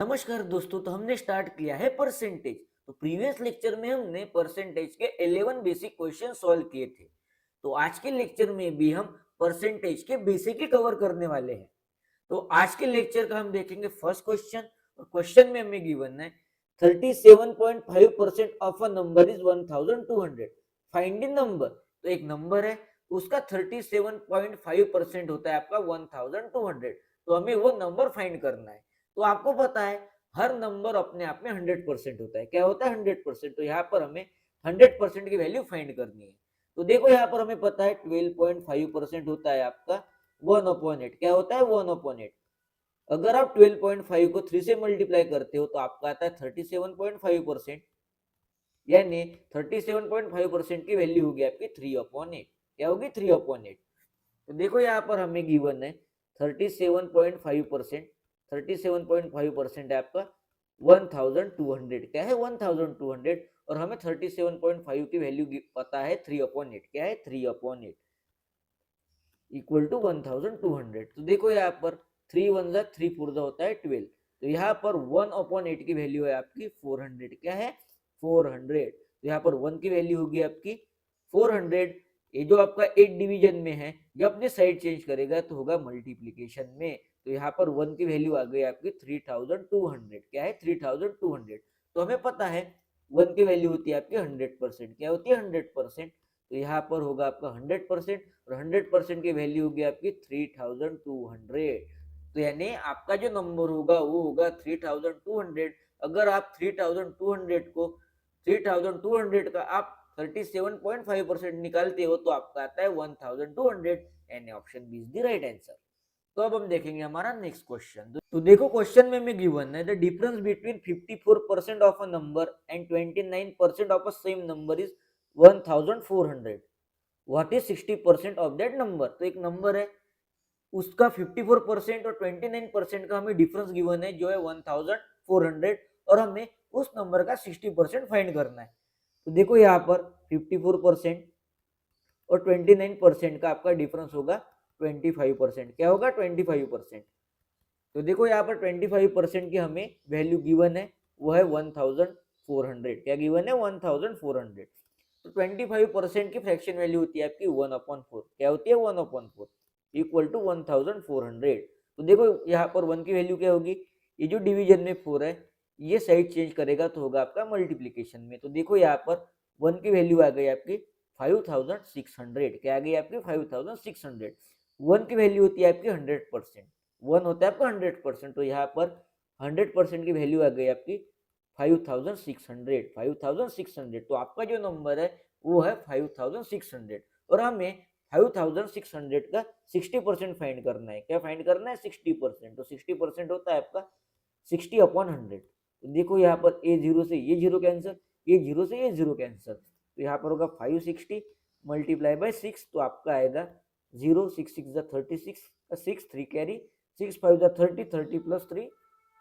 नमस्कार दोस्तों, तो हमने स्टार्ट किया है परसेंटेज। तो प्रीवियस लेक्चर में हमने परसेंटेज के 11 बेसिक क्वेश्चन सॉल्व किए थे। तो आज के लेक्चर में भी हम परसेंटेज के बेसिक ही कवर करने वाले हैं। तो आज के लेक्चर का हम देखेंगे फर्स्ट क्वेश्चन। और क्वेश्चन में हमें गिवन है 37.5% of a number is 1200। Find the number. तो एक नंबर है, उसका 37.5% होता है आपका 1200। तो हमें वो नंबर फाइंड करना है। तो आपको पता है हर नंबर अपने आप में 100% होता है। क्या होता है? 100%। तो यहाँ पर हमें 100% की वैल्यू फाइंड करनी है। तो देखो यहाँ पर हमें पता है 12.5% होता है आपका 1/8। क्या होता है? 1/8। अगर आप 12.5 को 3 से मल्टीप्लाई करते हो तो आपका आता है 37.5%। यानी 37.5% की वैल्यू होगी आपकी 3/8। क्या होगी? 3/8। तो देखो यहाँ पर हमें गिवन है 37.5%। 37.5% है आपका 1200। क्या है? 1200। और हमें 37.5 की वैल्यू पता है 3/8। क्या है? 3/8 इक्वल टू 1200। तो देखो यहाँ पर 3 1 जा 3 4 जा होता है 12। तो यहाँ पर 1/8 की वैल्यू है आपकी 400। क्या है? 400। तो यहाँ पर 1 की वैल्यू होगी आपकी 400। ये जो आपका 8 डिवीजन में है, जब अपने साइड चेंज करेगा तो होगा मल्टीप्लीकेशन में। तो यहाँ पर 1 की वैल्यू आ गई आपकी 3200। क्या है? 3200। तो हमें पता है 1 की वैल्यू होती है आपकी 100%। क्या होती है? 100%। तो यहाँ पर होगा आपका 100%। और 100% की वैल्यू होगी आपकी 3200। तो यानी आपका जो नंबर होगा वो होगा 3200। अगर आप 3200 को 3200 का आप 37.5% निकालते हो तो आपका आता है 1200। यानी option B is the right answer. तो अब हम देखेंगे हमारा नेक्स्ट क्वेश्चन। तो देखो क्वेश्चन में हमें गिवन है the difference between 54% of a number and 29% of a same number is 1400। What is 60% of that number. तो एक नंबर है, उसका 54% और 29% का हमें डिफरेंस गिवन है जो है 1400। और हमें उस नंबर का 60% फाइंड करना है। तो देखो यहाँ पर 54% और 29% का आपका डिफरेंस होगा 25%। क्या होगा? 25%। तो देखो यहाँ पर 25% की हमें वैल्यू गिवन है, वो है 1400। क्या गिवन है? 1400। तो 25% की फ्रैक्शन वैल्यू होती है आपकी 1/4। क्या होती है? 1/4 इक्वल टू 1400। तो देखो यहाँ पर 1 की वैल्यू क्या होगी? ये जो डिवीजन में 4 है, ये साइड चेंज करेगा तो होगा आपका मल्टीप्लीकेशन में। तो देखो यहाँ पर 1 की वैल्यू आ गई आपकी 5600। क्या आ गई आपकी? 5600। 1 की वैल्यू होती है आपकी 100%। 1 होता है आपका 100%। तो यहाँ पर 100% की वैल्यू आ गई आपकी 5600। 5600। तो आपका जो नंबर है वो है 5600। और हमें 5600 का 60% फाइंड करना है। क्या फाइंड करना है? 60%। तो 60% होता है आपका 60/100। तो देखो यहाँ पर ए जीरो से ये जीरो कैंसर, ये जीरो से ये जीरो कैंसर। तो यहाँ पर होगा 560 मल्टीप्लाई बाय 6। तो आपका आएगा 0 6 6 36 6 3 कैरी 6 5 30 30 प्लस 3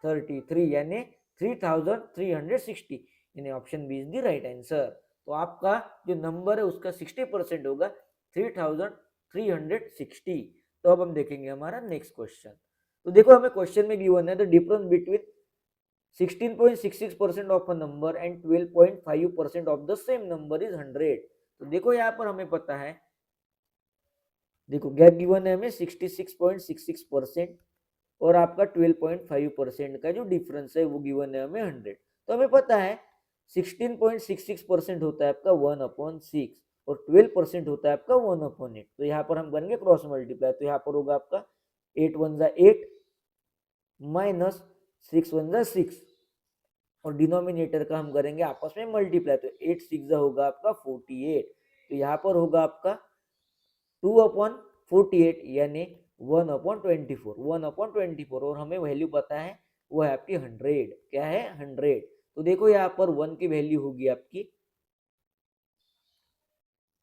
33। यानी 3360। यानी option B is the right answer. तो आपका जो नंबर है उसका 60% होगा 3360। तो अब हम देखेंगे हमारा नेक्स्ट क्वेश्चन। तो देखो हमें क्वेश्चन में गिवन है the difference between 16.66% of a number and 12.5% of the same number is 100। तो देखो यहाँ पर हमें पता है, देखो गैप गिवन है हमें 66.66% और आपका 12.5% का जो डिफरेंस है वो गिवन है हमें 100। तो हमें पता है 16.66% होता है आपका 1/6 और 12% होता है आपका 1/8। तो यहाँ पर हम करेंगे क्रॉस मल्टीप्लाई। तो यहाँ पर होगा आपका 8 1 जा 8 माइनस 6 1 जा 6 और डिनोमिनेटर का हम करेंगे आपस में मल्टीप्लाई। तो 8 6 जा होगा आपका 48। तो यहाँ पर होगा आपका 2/48 यानी 1/24। 1/24 और हमें वैल्यू पता है वो है आपकी 100। क्या है? 100। तो देखो यहाँ पर 1 की वैल्यू होगी आपकी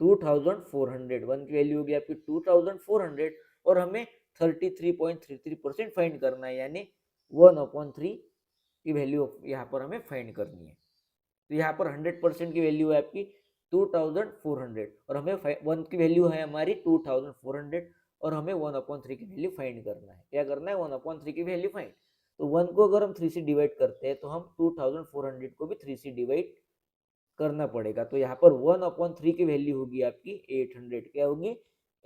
2400। 1 की वैल्यू होगी आपकी 2400 और हमें 33.33% फाइंड करना है। यानी 1/3 की वैल्यू यहाँ पर हमें फाइंड करनी है। तो यहाँ पर 100% की वैल्यू है आपकी 2400 और हमें 1 की वैल्यू है हमारी 2400 और हमें 1/3 की वैल्यू फाइंड करना है। क्या करना है? 1/3 की वैल्यू फाइंड। तो 1 को अगर हम 3 से डिवाइड करते हैं तो हम 2400 को भी 3 से डिवाइड करना पड़ेगा। तो यहाँ पर 1/3 की वैल्यू होगी आपकी 800। क्या होगी?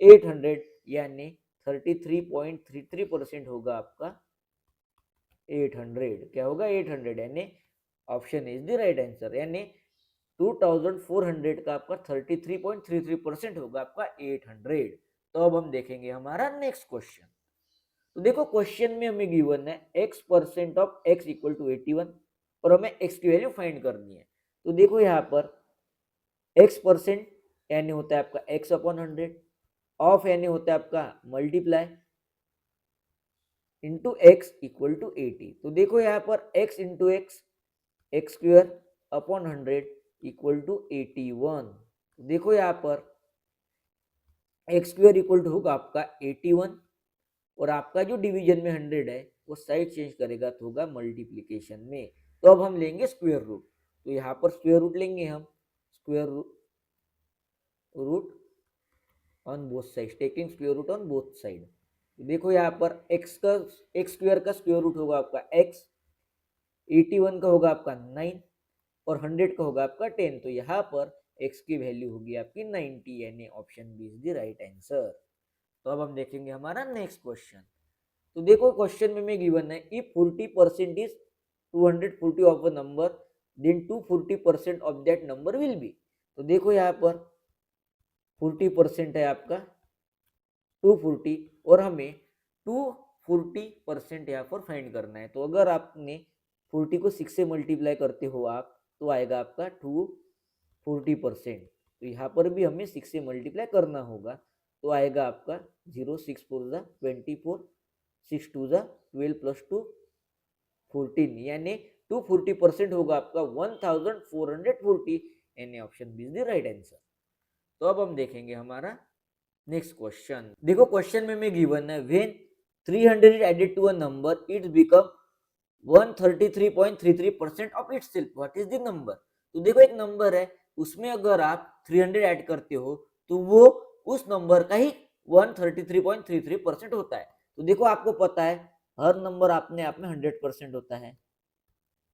800, यानी 33.33% होगा आपका 800। क्या होगा? 800, यानी option is the right answer. यानी 2400 का आपका 33.33% होगा आपका 800। तो अब हम देखेंगे हमारा नेक्स्ट क्वेश्चन। तो देखो क्वेश्चन में हमें गिवन है x% of x equal to 81 और हमें x की वैल्यू फाइंड करनी है। तो देखो यहाँ पर x% यानी होता है आपका x अपॉन 100, ऑफ यानी होता है आपका multiply into x equal to 80। तो देखो यहाँ पर x into x square upon 100 equal to 81। देखो यहाँ पर एक्स स्क्वायर इक्वल टू होगा आपका 81 और आपका जो डिवीजन में 100 है वो साइड चेंज करेगा तो होगा मल्टीप्लीकेशन में। तो अब हम लेंगे स्क्वायर रूट। तो यहाँ पर स्क्वायर रूट लेंगे हम, square root on both side, taking square root on both side. तो देखो यहाँ पर एक्स स्क्वायर का स्क्वायर रूट होगा आपका x, 81 का होगा आपका 9 और 100 का होगा आपका 10। तो यहाँ पर x की वैल्यू होगी आपकी 90, यानी option B is the right answer. तो अब हम देखेंगे हमारा नेक्स्ट क्वेश्चन। तो देखो क्वेश्चन में गिवन है if 40% is 240 of a number then 240% of that number will be. तो देखो यहाँ पर 40% है आपका 240 और हमें 240% यहाँ पर फाइंड करना है। तो अगर आपने 40 को 6 से मल्टीप्लाई करते हो आप तो आएगा आपका 240%। तो यहाँ पर भी हमें 6 से मल्टीप्लाई करना होगा तो आएगा आपका 0, 6 4 जा 24, 6 2 जा 12 प्लस 2 14, यानी 240% होगा आपका 1440, यानी option B is the right answer. तो अब हम देखेंगे हमारा नेक्स्ट क्वेश्चन। देखो क्वेश्चन में गिवन है when 300 is added to a number it become 133.33% of itself, what is the number. तो देखो एक नंबर है उसमें अगर आप 300 ऐड करते हो तो वो उस नंबर का ही 133.33% होता है। तो देखो आपको पता है हर नंबर अपने आप में 100% होता है,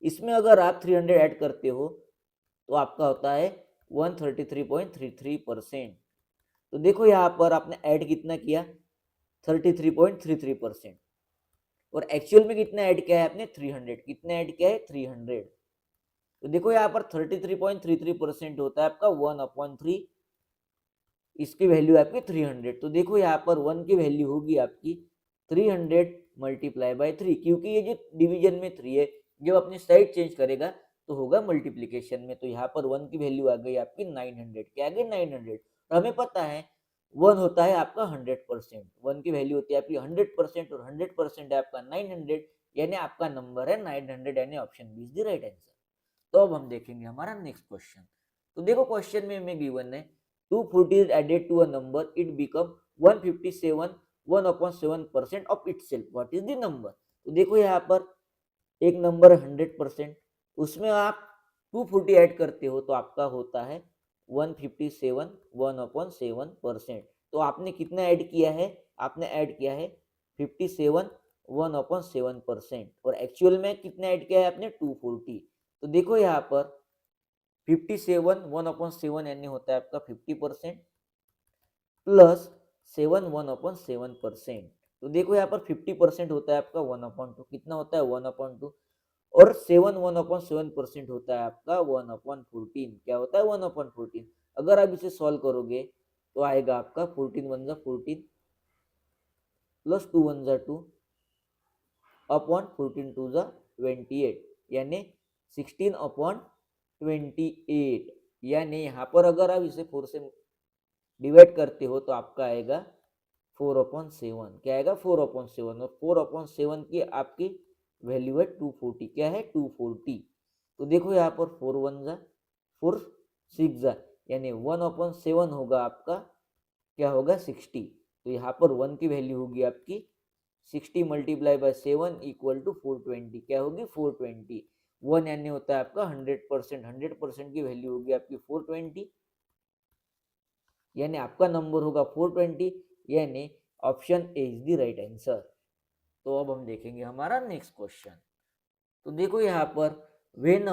इसमें अगर आप 300 ऐड करते हो तो आपका होता है 133.33%। तो देखो यहाँ पर आपने ऐड कितना किया 33.33% और एक्चुअल में कितना ऐड किया है आपने 300। कितना ऐड किया है 300। तो देखो यहाँ पर 33.33% होता है आपका 1/3, इसकी वैल्यू है आपकी 300। तो देखो यहाँ पर 1 की वैल्यू होगी आपकी 300 मल्टीप्लाई बाय 3, क्योंकि ये जो डिवीजन में 3 है जब अपनी साइड चेंज करेगा तो होगा मल्टीप्लीकेशन में। तो यहाँ पर 1 की वैल्यू आ गई आपकी 900। क्या आ गई 900। और हमें पता है 1 होता है आपका 100%, 1 की वैल्यू होती है आपकी 100% और 100% है आपका 900, यानी आपका नंबर है 900, यानी option B is the right answer. तो अब हम देखेंगे हमारा नेक्स्ट क्वेश्चन। तो देखो क्वेश्चन में हमें गिवन है 240 is added to a number it become 157 1/7% of itself, what is the number। तो देखो यहाँ पर एक नंबर 100%, उसमें आप 240 ऐड करते हो तो आपका होता है 157 1/7%। तो आपने कितना ऐड किया है, आपने ऐड किया है 57 1/7% और एक्चुअल में कितना ऐड किया है आपने 240। तो देखो यहाँ पर 57 1/7 यानी होता है आपका 50% प्लस 7 1/7%। तो देखो यहाँ पर 50% होता है आपका 1/2, कितना होता है 1/2 और 7 1/7% होता है आपका 1/14। क्या होता है 1/14। अगर आप इसे सॉल्व करोगे तो आएगा आपका 14 1 जा 14 प्लस 2 1 जा 2 अपॉन 14 2 जा 28, यानी 16/28। यानी यहाँ पर अगर आप इसे 4 से डिवाइड करते हो तो आपका आएगा 4/7। क्या आएगा 4/7 और 4/7 की आपकी वैल्यू है 240। क्या है 240। तो देखो यहाँ पर 4 1 जा 4 6 जा, यानी 1/7 होगा आपका क्या होगा 60। तो यहाँ पर 1 की वैल्यू होगी आपकी 60 मल्टीप्लाई बाय 7 इक्वल टू 420। क्या होगी 420। 1 यानी होता है आपका 100%, 100% की वैल्यू होगी आपकी 420, यानी आपका नंबर होगा 420, यानी option A is the right answer. तो अब हम देखेंगे हमारा नेक्स्ट क्वेश्चन। तो देखो यहाँ पर when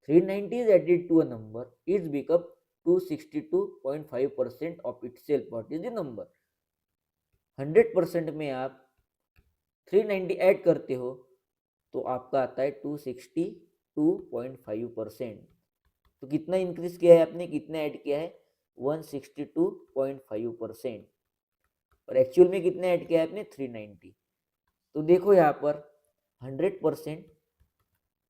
390 is added to a number it become 262.5% of itself. What is the number? 100% में आप 390 ऐड करते हो तो आपका आता है 262.5%। तो कितना इंक्रीज किया है आपने, कितना ऐड किया है, 162.5%। और एक्चुअल में कितना ऐड किया है आपने, 390। तो देखो यहाँ पर 100%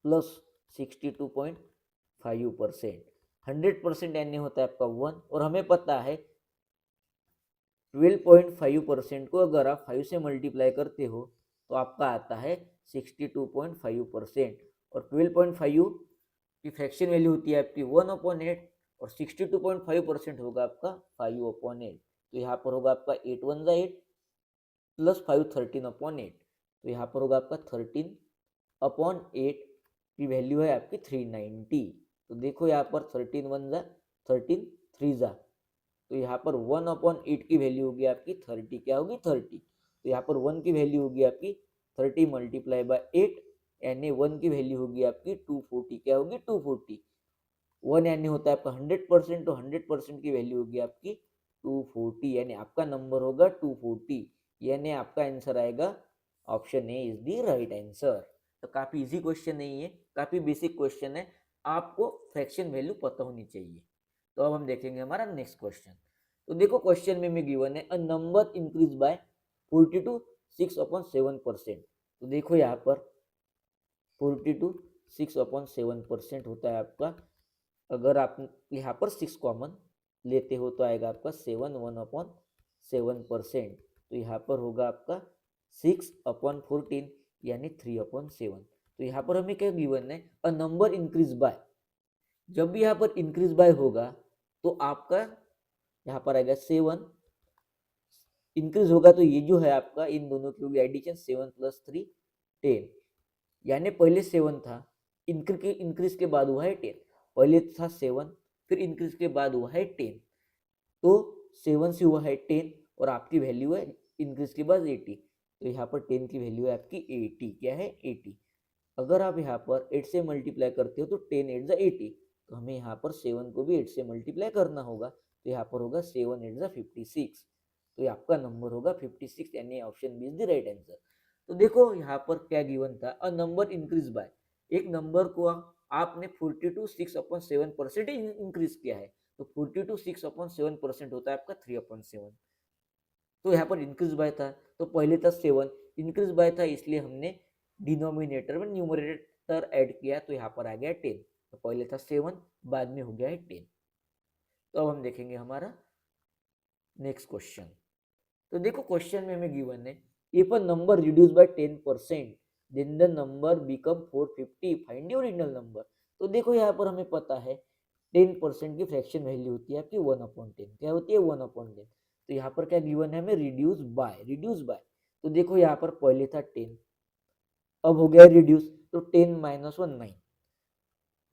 प्लस 62.5%, 100% यानी होता है आपका 1, और हमें पता है 12.5% को अगर आप 5 से मल्टीप्लाई करते हो तो आपका आता है 62.5%। और 12.5 की फ्रैक्शन वैल्यू होती है आपकी 1/8, और 62.5% होगा आपका 5/8। तो यहाँ पर होगा आपका 8 1 8 प्लस 5 13/8। तो यहाँ पर होगा आपका 13/8 की वैल्यू है आपकी 390। तो देखो यहाँ पर 13 1 13 3 तो यहाँ पर 1/8 की वैल्यू होगी आपकी 30। क्या होगी, 30। तो यहाँ पर 1 की वैल्यू होगी आपकी 30 मल्टीप्लाई बाय 8, यानी 1 की वैल्यू होगी आपकी 240। क्या होगी, 240। 1 यानी होता है आपका 100%, तो 100% की वैल्यू होगी आपकी 240, यानी आपका नंबर होगा 240, यानी आपका आंसर आएगा option A is the right answer. तो काफी इजी क्वेश्चन नहीं है, काफी बेसिक क्वेश्चन है, आपको फ्रैक्शन वैल्यू पता होनी चाहिए। तो अब हम देखेंगे हमारा नेक्स्ट क्वेश्चन। तो देखो क्वेश्चन में गिवन है अ नंबर इंक्रीज बाय 42 6/7%। तो देखो यहाँ पर 42 6/7% होता है आपका। अगर आप यहाँ पर 6 कॉमन लेते हो तो आएगा आपका 7 1/7%। तो यहाँ पर होगा आपका 6/14 यानी 3/7। तो यहाँ पर हमें क्या गिवन है, अ नंबर इंक्रीज बाय। जब भी यहाँ पर इंक्रीज बाय होगा तो आपका यहाँ पर आएगा 7, इंक्रीज होगा तो ये जो है आपका इन दोनों की होगी एडिशन 7 + 3 10, यानी पहले 7 था, इंक्रीज के बाद हुआ है 10। पहले था 7, फिर इंक्रीज के बाद हुआ है 10, तो 7 से हुआ है 10 और आपकी वैल्यू है इंक्रीज के बाद 80। तो यहाँ पर 10 की वैल्यू है आपकी 80। क्या है, 80। अगर आप यहाँ पर 8 से मल्टीप्लाई करते हो तो 10 8 = 80, तो हमें यहाँ पर 7 को भी 8 से मल्टीप्लाई करना होगा। तो यहाँ पर होगा 7 8 = 56। तो ये आपका नंबर होगा 56, यानी option B is the right answer. तो देखो यहाँ पर क्या गिवन था, अ नंबर इंक्रीज बाय, एक नंबर को आपने 42 6/7% इंक्रीज किया है, तो 42 6/7% होता है आपका 3/7। तो यहाँ पर इंक्रीज बाय था, तो पहले था 7, इंक्रीज बाय था इसलिए हमने डिनोमिनेटर में न्यूमरेटर ऐड किया, तो यहाँ पर आ गया 10। तो पहले था 7, बाद में हो गया है 10। तो अब हम देखेंगे हमारा नेक्स्ट क्वेश्चन। तो देखो क्वेश्चन में हमें गिवन है, if a number reduce by 10% then the number become 450, find the original number. तो देखो यहाँ पर हमें पता है 10% की फ्रैक्शन वैल्यू होती है आपकी 1/10। क्या होती है, 1/10। तो यहाँ पर क्या गिवन है हमें, रिड्यूस बाय। तो देखो यहाँ पर पहले था 10, अब हो गया रिड्यूस, तो 10 - 1 9,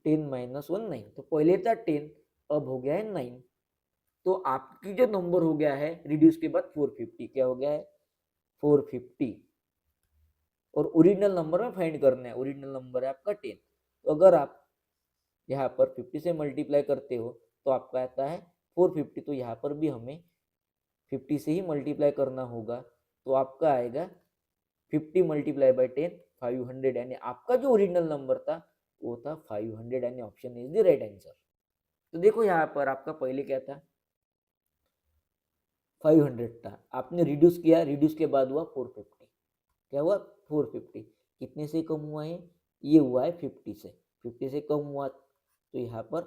10 - 1 9। तो पहले था 10, अब हो गया है 9। तो आपकी जो नंबर हो गया है रिड्यूस के बाद 450। क्या हो गया है, 450। और ओरिजिनल नंबर में फाइंड करना है, ओरिजिनल नंबर है आपका 10। तो अगर आप यहाँ पर 50 से मल्टीप्लाई करते हो तो आपका आता है 450। तो यहाँ पर भी हमें 50 से ही मल्टीप्लाई करना होगा, तो आपका आएगा 50 मल्टीप्लाई बाय 10 500, यानी आपका जो ओरिजिनल नंबर था वो था 500, यानी option is the right answer. तो देखो यहाँ पर आपका पहले क्या था, 500 था, आपने रिड्यूस किया, रिड्यूस के बाद हुआ 450। क्या हुआ, 450। कितने से कम हुआ है, ये हुआ है 50 से, 50 से कम हुआ, तो यहाँ पर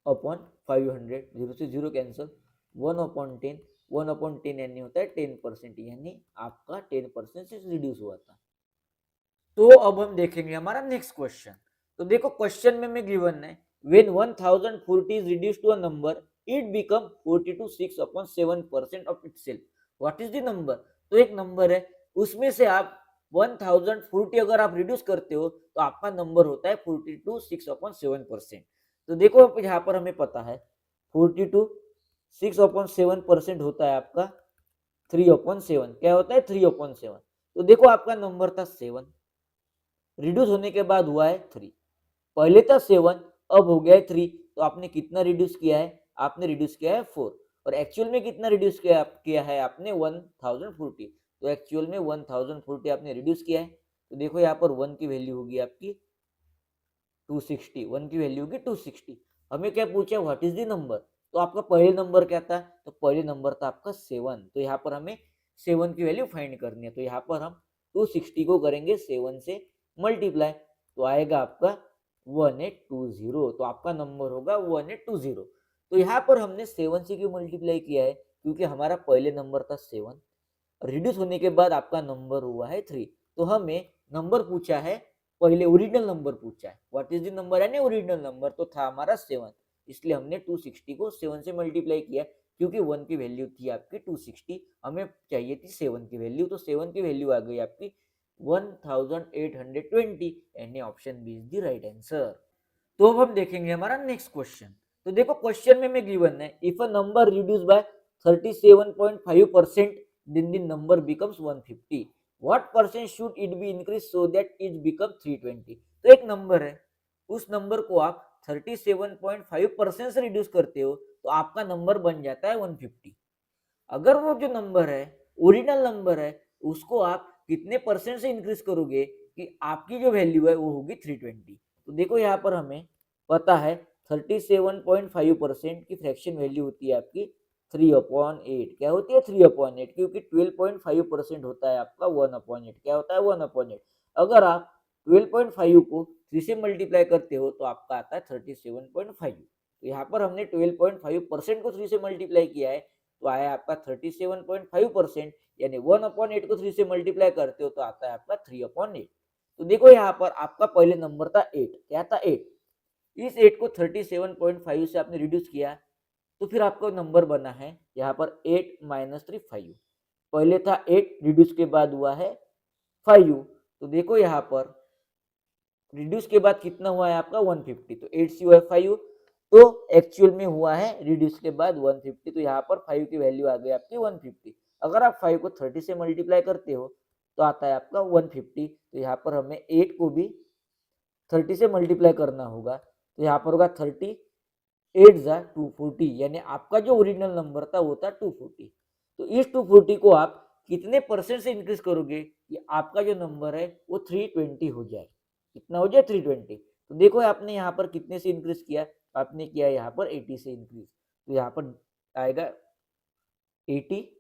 अपॉन 500, 0 से 0 कैंसिल, 1/10, 1/10 यानी होता है 10%, यानी आपका 10% से रिड्यूस हुआ था। तो अब हम देखेंगे हमारा नेक्स्ट क्वेश्चन। तो देखो क्वेश्चन में गिवन है, when 1040 is reduced to a number it become 42 6/7% of itself, what is the number. तो एक नंबर है, उसमें से आप 1040 अगर आप रिड्यूस करते हो तो आपका नंबर होता है 42 6/7%। तो देखो यहाँ पर हमें पता है 42 6/7% होता है आपका 3/7 क्या होता है 3/7। तो देखो आपका नंबर था 7, रिड्यूस होने के बाद हुआ है 3, पहले था 7 अब हो गया है 3, तो आपने कितना रिड्यूस किया है, आपने रिड्यूस किया है 4, और एक्चुअल में कितना रिड्यूस किया है आपने 1040, तो एक्चुअल में 1040 आपने रिड्यूस किया है। तो देखो यहाँ पर 1 की वैल्यू होगी आपकी 260, 1 की वैल्यू होगी 260। हमें क्या पूछा व्हाट इज द नंबर, तो आपका पहले नंबर क्या था, तो पहले नंबर था आपका 7, तो यहाँ पर हमें 7 की वैल्यू फाइंड करनी है, तो यहाँ पर हम 260 को करेंगे 7 से मल्टीप्लाई, तो आएगा आपका 1820, तो आपका नंबर होगा 1820। तो यहाँ पर हमने 7 से क्यों मल्टीप्लाई किया है, क्योंकि हमारा पहले नंबर था 7, रिड्यूस होने के बाद आपका नंबर हुआ है 3, तो हमें नंबर पूछा है, पहले ओरिजिनल नंबर पूछा है, व्हाट इज द नंबर यानी ओरिजिनल नंबर, तो था हमारा 7, इसलिए हमने 260 को 7 से मल्टीप्लाई किया, क्योंकि 1 की वैल्यू थी आपकी 260, हमें चाहिए थी 7 की वैल्यू, तो 7 की वैल्यू आ गई आपकी 1820, यानी option B is the right answer. तो अब हम देखेंगे हमारा नेक्स्ट क्वेश्चन। तो देखो क्वेश्चन में गिवन है, if a number reduce bye 37.5% then the number becomes 150, what percent should it be increased so that it become 320। तो एक नंबर है, उस नंबर को आप 37.5% से रिड्यूस करते हो तो आपका नंबर बन जाता है 150। अगर वो जो नंबर है ओरिजिनल नंबर है, उसको आप कितने परसेंट से इंक्रीज करोगे कि आपकी जो वैल्यू है वो होगी 320। तो देखो यहाँ पर हमें पता है 37.5% की फ्रैक्शन वैल्यू होती है आपकी 3/8, क्या होती है 3/8, क्योंकि 12.5% होता है आपका 1/8, क्या होता है 1/8। अगर आप 12.5 को 3 से मल्टीप्लाई करते हो तो आपका आता है 37.5। तो यहाँ पर हमने 12.5% को 3 से मल्टीप्लाई किया है, तो आया आपका 37.5%, यानी 1/8 को 3 से मल्टीप्लाई करते हो तो आता है आपका 3/8। तो देखो यहाँ पर आपका पहले नंबर था 8, क्या था 8, इस 8 को 37.5 से आपने रिड्यूस किया, तो फिर आपका नंबर बना है यहाँ पर 8 - 3 5, पहले था 8 रिड्यूस के बाद हुआ है 5, तो देखो यहाँ पर रिड्यूस के बाद कितना हुआ है आपका 150, तो 8 से हुआ है 5, तो एक्चुअल में हुआ है रिड्यूस के बाद 150, तो यहाँ पर 5 की वैल्यू आ गई आपकी 150। अगर आप 5 को 30 से मल्टीप्लाई करते हो तो आता है आपका 150, तो यहाँ पर हमें 8 को भी 30 से मल्टीप्लाई करना होगा, तो यहाँ पर होगा 30 8 जा 240, यानी आपका जो ओरिजिनल नंबर था वो था 240। तो इस 240 को आप कितने परसेंट से इंक्रीज करोगे कि आपका जो नंबर है वो 320 हो जाए, कितना हो जाए 320। तो देखो आपने यहाँ पर कितने से इंक्रीज किया, आपने किया यहाँ पर 80 से इंक्रीज, तो यहाँ पर आएगा 80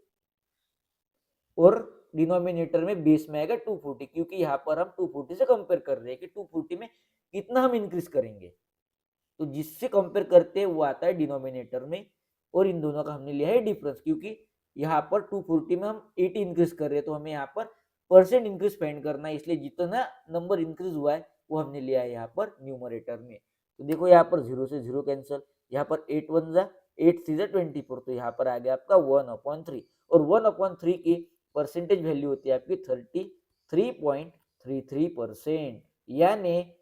और डिनोमिनेटर में बेस में आएगा 240, क्योंकि यहाँ पर हम 240 से कंपेयर कर रहे हैं कि 240 में कितना हम इंक्रीज करेंगे, तो जिससे कंपेयर करते हैं वो आता है डिनोमिनेटर में, और इन दोनों का हमने लिया है डिफरेंस, क्योंकि यहाँ पर 240 में हम 80 इंक्रीज कर रहे हैं, तो हमें यहाँ पर परसेंट इंक्रीज फाइंड करना है, इसलिए जितना नंबर इंक्रीज हुआ है वो हमने लिया है यहाँ पर न्यूमरेटर में। तो देखो यहाँ पर 0 से 0 कैंसिल, यहाँ पर 8 1 जा 8 3 जा 24, तो यहाँ पर आ गया आपका 1/3, और 1/3 की परसेंटेज वैल्यू होती है आपकी 33.33%, यानी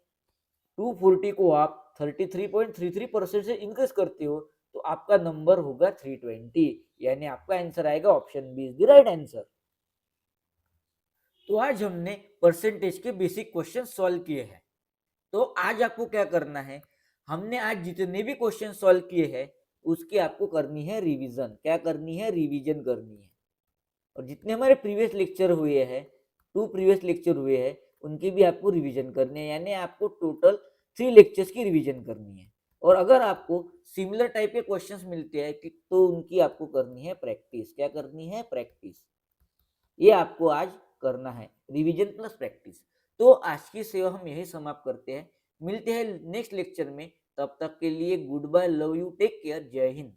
240 को आप 33.33% से इंक्रीज करते हो तो आपका नंबर होगा 320, यानी आपका आंसर आएगा option B is the right answer. तो आज हमने परसेंटेज के बेसिक क्वेश्चन सॉल्व किए हैं। तो आज आपको क्या करना है, हमने आज जितने भी क्वेश्चन सॉल्व किए हैं उसकी आपको करनी है रिवीजन, क्या करनी है रिवीजन करनी है, और जितने हमारे प्रीवियस लेक्चर हुए हैं 2 प्रीवियस लेक्चर हुए हैं उनकी भी आपको रिवीजन करनी है, यानी आपको टोटल 3 लेक्चर्स की रिवीजन करनी है। और अगर आपको सिमिलर टाइप के क्वेश्चंस मिलते हैं कि तो उनकी आपको करनी है प्रैक्टिस, क्या करनी है प्रैक्टिस, ये आपको आज करना है, रिवीजन प्लस प्रैक्टिस। तो आज की सेवा हम यही समाप्त करते हैं, मिलते हैं नेक्स्ट लेक्चर में, तब तक के लिए good bye, love you, take care, जय हिंद।